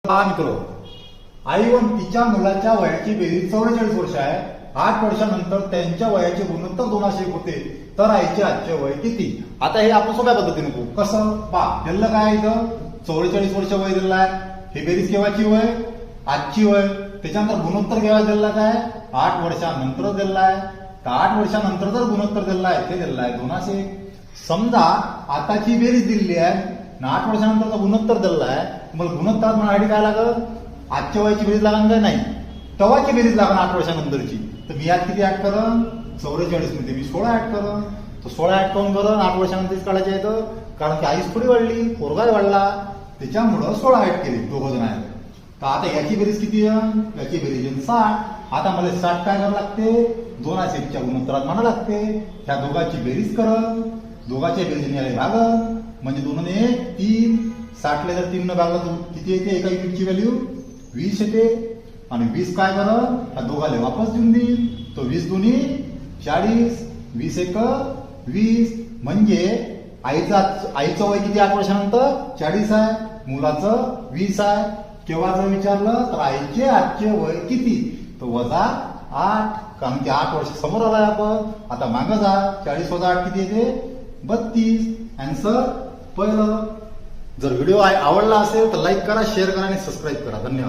हा मित्र, आई व तिच्या मुलाच्या वयाची बेरीज 44 वर्ष आहे. 8 वर्षानंतर त्यांच्या वयाचे गुणोत्तर 201 होते. तर आईचे आजचे वय किती? आता हे आपण सोप्या पद्धतीने करू. कसं पा दिलं काय इथं 44 वर्ष वय दिलं आहे. हे बेरीज केव्हाची वय? आजची वय. त्याच्यानंतर गुणोत्तर केव्हा दिला काय? 8 वर्षानंतर दिला आहे. तर 8 वर्षानंतर जर गुणोत्तर दिलं आहे ते दिलं आहे 201. समजा आताची बेरीज दिलेली आहे, 8 वर्षानंतरचा गुणोत्तर दिला आहे. मग गुणोत्तर म्हणासाठी काय लागल? आजच्या वयाची बेरीज लागण काय? नाही, तवाची बेरीज लागण 8 वर्षानंतरची. तर मी यात किती ऍड करन? 44 मध्ये मी 16 ऍड करन. तर 16 ऍड करून करन 8 वर्षानंतरच काढायचे आहेत. कारण की आईच थोडी वाढली, पोरगा वाढला, त्याच्यामुळं 16 ऍड केली. दोघं जण आहेत. तर आता याची बेरीज किती आहे? याची बेरीज आहे 60. आता मला 60 काय करावं लागते? 201च्या गुणोत्तरात म्हणा लागते. ह्या दोघांची बेरीज करन, दोघांच्या बेरीजने याला भागन, म्हणजे 2 ने 3. 60 ले जर 3 न भागलं तर किती येते? एका युनिटची व्हॅल्यू 20 येते. आणि 20 काय करन? ह्या दोघांना वापस देऊन देईल. तो 20 दुनी 40, 20 एक 20. म्हणजे आईचं वय किती 8 वर्षानंतर? 40 आहे. मुलाचं 20 आहे. केव्हा जर विचारलं तर आईचे आजचे वय किती? तर वजा 8. कारण की 8 वर्ष समोर आलाय आपण. आता मागं जा. 40 वजा 8 किती येते? 32. आन्सर पहिलं. जर व्हिडिओ आवडला असेल तर लाईक करा, शेअर करा आणि सबस्क्राईब करा. धन्यवाद.